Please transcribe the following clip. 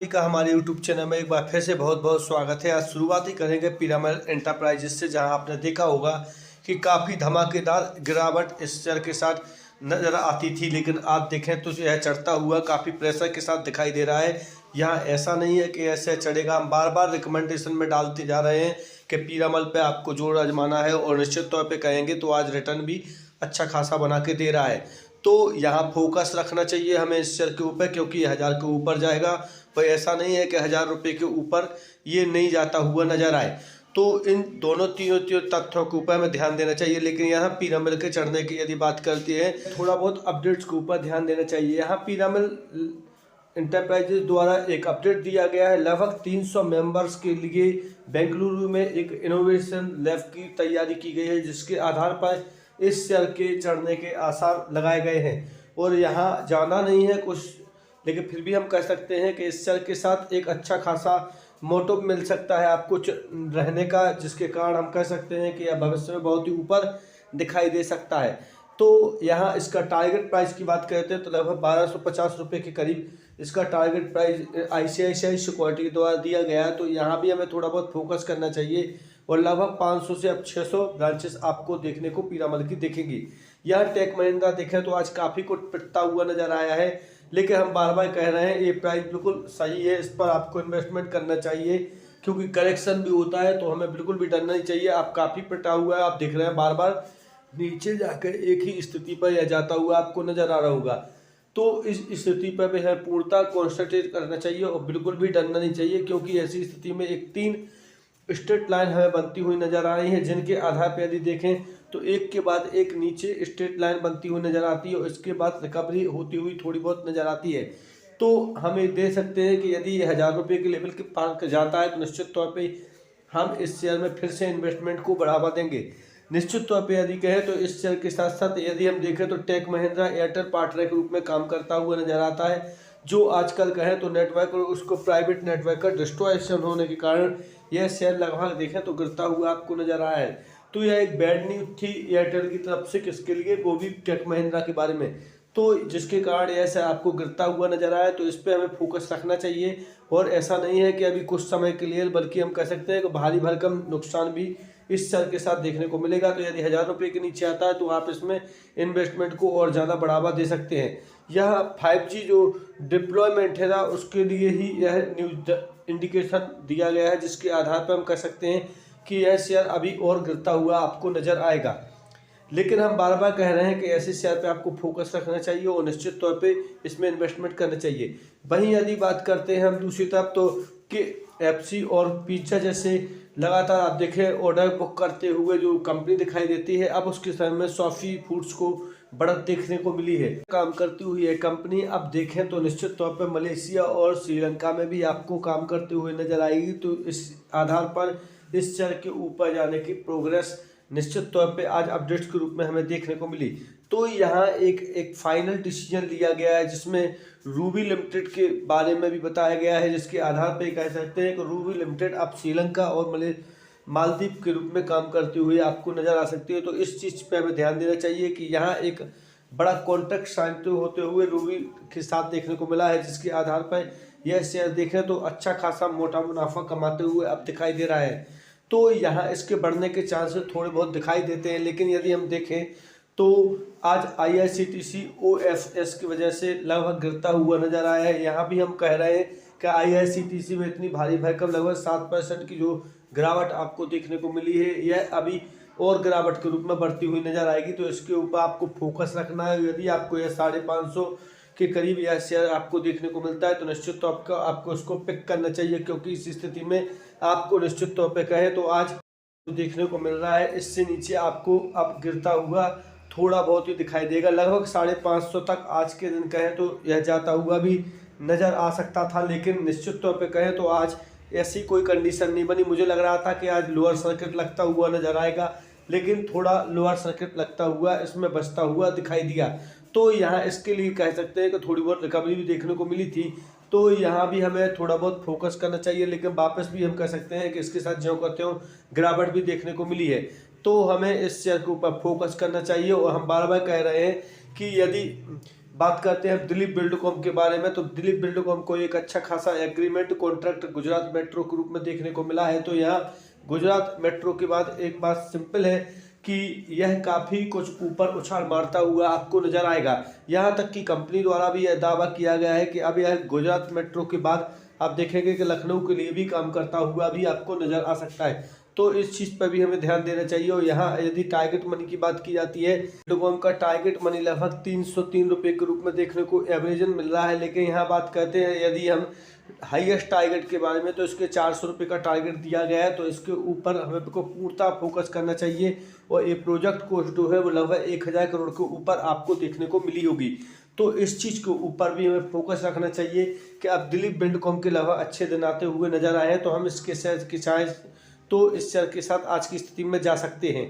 सभी का हमारे YouTube चैनल में एक बार फिर से बहुत बहुत स्वागत है। आज शुरुआत ही करेंगे पीरामल एंटरप्राइजेस से, जहां आपने देखा होगा कि काफ़ी धमाकेदार गिरावट इस शेयर के साथ नज़र आती थी, लेकिन आप देखें तो यह चढ़ता हुआ काफ़ी प्रेशर के साथ दिखाई दे रहा है। यहाँ ऐसा नहीं है कि ऐसे चढ़ेगा, हम बार बार रिकमेंडेशन में डालते जा रहे हैं कि पीरामल पे आपको जोर आजमाना है और निश्चित तौर पर कहेंगे तो आज रिटर्न भी अच्छा खासा बना के दे रहा है। तो यहाँ फोकस रखना चाहिए हमें इस शेयर के ऊपर, क्योंकि 1000 के ऊपर जाएगा। पर ऐसा नहीं है कि 1000 रुपये के ऊपर ये नहीं जाता हुआ नजर आए। तो इन दोनों तीनों तथ्यों के ऊपर हमें ध्यान देना चाहिए। लेकिन यहाँ पीरामल के चढ़ने की यदि बात करती है, थोड़ा बहुत अपडेट्स के ऊपर ध्यान देना चाहिए। यहाँ पीरामल इंटरप्राइजेज द्वारा एक अपडेट दिया गया है। लगभग 300 मेंबर्स के लिए बेंगलुरु में एक इनोवेशन लैब की तैयारी की गई है, जिसके आधार पर इस शेयर के चढ़ने के आसार लगाए गए हैं। और यहाँ ज़्यादा नहीं है कुछ, लेकिन फिर भी हम कह सकते हैं कि इस शेयर के साथ एक अच्छा खासा मोटो मिल सकता है आपको रहने का, जिसके कारण हम कह सकते हैं कि यह भविष्य में बहुत ही ऊपर दिखाई दे सकता है। तो यहाँ इसका टारगेट प्राइस की बात करते हैं तो लगभग 1250 रुपये के करीब इसका टारगेट प्राइस ICICI सिक्योरिटी द्वारा दिया गया है। तो यहाँ भी हमें थोड़ा बहुत फोकस करना चाहिए और लगभग 500 से अब 600 ब्रांचेस आपको देखने को पीरामल की दिखेंगी। यह टेक महिंद्रा देखें तो आज काफ़ी कुछ पिटता हुआ नजर आया है, लेकिन हम बार बार कह रहे हैं ये प्राइस बिल्कुल सही है, इस पर आपको इन्वेस्टमेंट करना चाहिए, क्योंकि करेक्शन भी होता है तो हमें बिल्कुल भी डरना नहीं चाहिए। आप काफ़ी पिटा हुआ है, आप देख रहे हैं बार बार नीचे जाकर एक ही स्थिति पर यह जाता हुआ आपको नजर आ रहा होगा। तो इस स्थिति पर भी हमें पूर्णतः कॉन्सेंट्रेट करना चाहिए और बिल्कुल भी डरना नहीं चाहिए, क्योंकि ऐसी स्थिति में एक 3 स्ट्रेट लाइन हमें बनती हुई नजर आ रही है, जिनके आधार पर यदि देखें तो एक के बाद एक नीचे स्ट्रेट लाइन बनती हुई नजर आती है और इसके बाद रिकवरी होती हुई थोड़ी बहुत नजर आती है। तो हम ये दे सकते हैं कि यदि 1000 रुपये के लेवल के पार जाता है तो निश्चित तौर पे हम इस शेयर में फिर से इन्वेस्टमेंट को बढ़ावा देंगे। निश्चित तौर पे यदि कहें तो इस शेयर के साथ साथ यदि हम देखें तो टेक महिंद्रा एयरटेल पार्टनर के रूप में काम करता हुआ नजर आता है, जो आजकल कहें तो नेटवर्क और उसको प्राइवेट नेटवर्क का डिस्ट्रॉयशन होने के कारण यह शेयर लगभग देखें तो गिरता हुआ आपको नजर आया है। तो यह एक बैड न्यूज थी एयरटेल की तरफ से, किसके लिए, वो भी टेक महिंद्रा के बारे में, तो जिसके कारण यह शेयर आपको गिरता हुआ नजर आया। तो इस पर हमें फोकस रखना चाहिए और ऐसा नहीं है कि अभी कुछ समय के लिए, बल्कि हम कह सकते हैं कि भारी भरकम नुकसान भी इस शेयर के साथ देखने को मिलेगा। तो यदि 1000 रुपये के नीचे आता है तो आप इसमें इन्वेस्टमेंट को और ज़्यादा बढ़ावा दे सकते हैं। यह 5G जो डिप्लॉयमेंट है ना, उसके लिए ही यह न्यूज इंडिकेशन दिया गया है, जिसके आधार पर हम कह सकते हैं कि यह शेयर अभी और गिरता हुआ आपको नजर आएगा। लेकिन हम बार बार कह रहे हैं कि ऐसे शेयर पे आपको फोकस रखना चाहिए और निश्चित तौर पे इसमें इन्वेस्टमेंट करना चाहिए। वहीं यदि बात करते हैं हम दूसरी तरफ तो कि FC और पिज्जा जैसे लगातार आप देखें ऑर्डर बुक करते हुए जो कंपनी दिखाई देती है, अब उसके समय में सॉफी फूड्स को बढ़त देखने को मिली है। काम करती हुई है कंपनी, अब देखें तो निश्चित तौर पर मलेशिया और श्रीलंका में भी आपको काम करते हुए नजर आएगी। तो इस आधार पर इस शेयर के ऊपर जाने की प्रोग्रेस निश्चित तौर पे आज अपडेट्स के रूप में हमें देखने को मिली। तो यहाँ एक फाइनल डिसीजन लिया गया है, जिसमें रूबी लिमिटेड के बारे में भी बताया गया है, जिसके आधार पर कह सकते हैं कि रूबी लिमिटेड अब श्रीलंका और मालदीव के रूप में काम करते हुए आपको नज़र आ सकती है। तो इस चीज़ पे हमें ध्यान देना चाहिए कि यहाँ एक बड़ा कॉन्ट्रैक्ट साइन होते हुए रूबी के साथ देखने को मिला है, जिसके आधार पर यह शेयर देखें तो अच्छा खासा मोटा मुनाफा कमाते हुए अब दिखाई दे रहा है। तो यहाँ इसके बढ़ने के चांसेस थोड़े बहुत दिखाई देते हैं, लेकिन यदि हम देखें तो आज IRCTC OFS की वजह से लगभग गिरता हुआ नजर आया है। यहाँ भी हम कह रहे हैं कि IRCTC में इतनी भारी भरकम लगभग 7% की जो गिरावट आपको देखने को मिली है, यह अभी और गिरावट के रूप में बढ़ती हुई नजर आएगी। तो इसके ऊपर आपको फोकस रखना है। यदि आपको यह 550 के करीब यह शेयर आपको देखने को मिलता है तो निश्चित तौर पर आपको इसको पिक करना चाहिए, क्योंकि इस स्थिति में आपको निश्चित तौर पे कहे तो आज देखने को मिल रहा है, इससे नीचे आपको अब गिरता हुआ थोड़ा बहुत ही दिखाई देगा। लगभग 550 तक आज के दिन कहें तो यह जाता हुआ भी नज़र आ सकता था, लेकिन निश्चित तौर पे कहें तो आज ऐसी कोई कंडीशन नहीं बनी। मुझे लग रहा था कि आज लोअर सर्किट लगता हुआ नज़र आएगा, लेकिन थोड़ा लोअर सर्किट लगता हुआ इसमें बचता हुआ दिखाई दिया। तो यहाँ इसके लिए कह सकते हैं कि थोड़ी बहुत रिकवरी भी देखने को मिली थी। तो यहाँ भी हमें थोड़ा बहुत फोकस करना चाहिए, लेकिन वापस भी हम कह सकते हैं कि इसके साथ ज्यों करते हो गिरावट भी देखने को मिली है। तो हमें इस शेयर के ऊपर फोकस करना चाहिए और हम बार बार कह रहे हैं कि यदि बात करते हैं दिलीप बिल्डकॉन के बारे में। तो दिलीप बिल्डकॉन को एक अच्छा खासा एग्रीमेंट कॉन्ट्रैक्ट गुजरात मेट्रो के रूप में देखने को मिला है। तो यहाँ गुजरात मेट्रो के बाद एक बात सिंपल है कि यह काफ़ी कुछ ऊपर उछाल मारता हुआ आपको नजर आएगा। यहाँ तक कि कंपनी द्वारा भी यह दावा किया गया है कि अब यह गुजरात मेट्रो के बाद आप देखेंगे कि लखनऊ के लिए भी काम करता हुआ भी आपको नजर आ सकता है। तो इस चीज़ पर भी हमें ध्यान देना चाहिए। और यहाँ यदि टारगेट मनी की बात की जाती है, बिल्डकॉन का टारगेट मनी लगभग 303 रुपये के रूप में देखने को एवरेजन मिल रहा है। लेकिन यहाँ बात करते हैं यदि हम हाईएस्ट टारगेट के बारे में, तो इसके 400 रुपये का टारगेट दिया गया है। तो इसके ऊपर हमें को पूर्णतः फोकस करना चाहिए। और ये प्रोजेक्ट कॉस्ट जो है वो लगभग 1000 करोड़ के ऊपर आपको देखने को मिली होगी। तो इस चीज़ के ऊपर भी हमें फोकस रखना चाहिए कि अब दिलीप बिल्डकॉन के लगभग अच्छे दिन आते हुए नजर आए हैं। तो हम इसके शेयर के साथ आज की स्थिति में जा सकते हैं।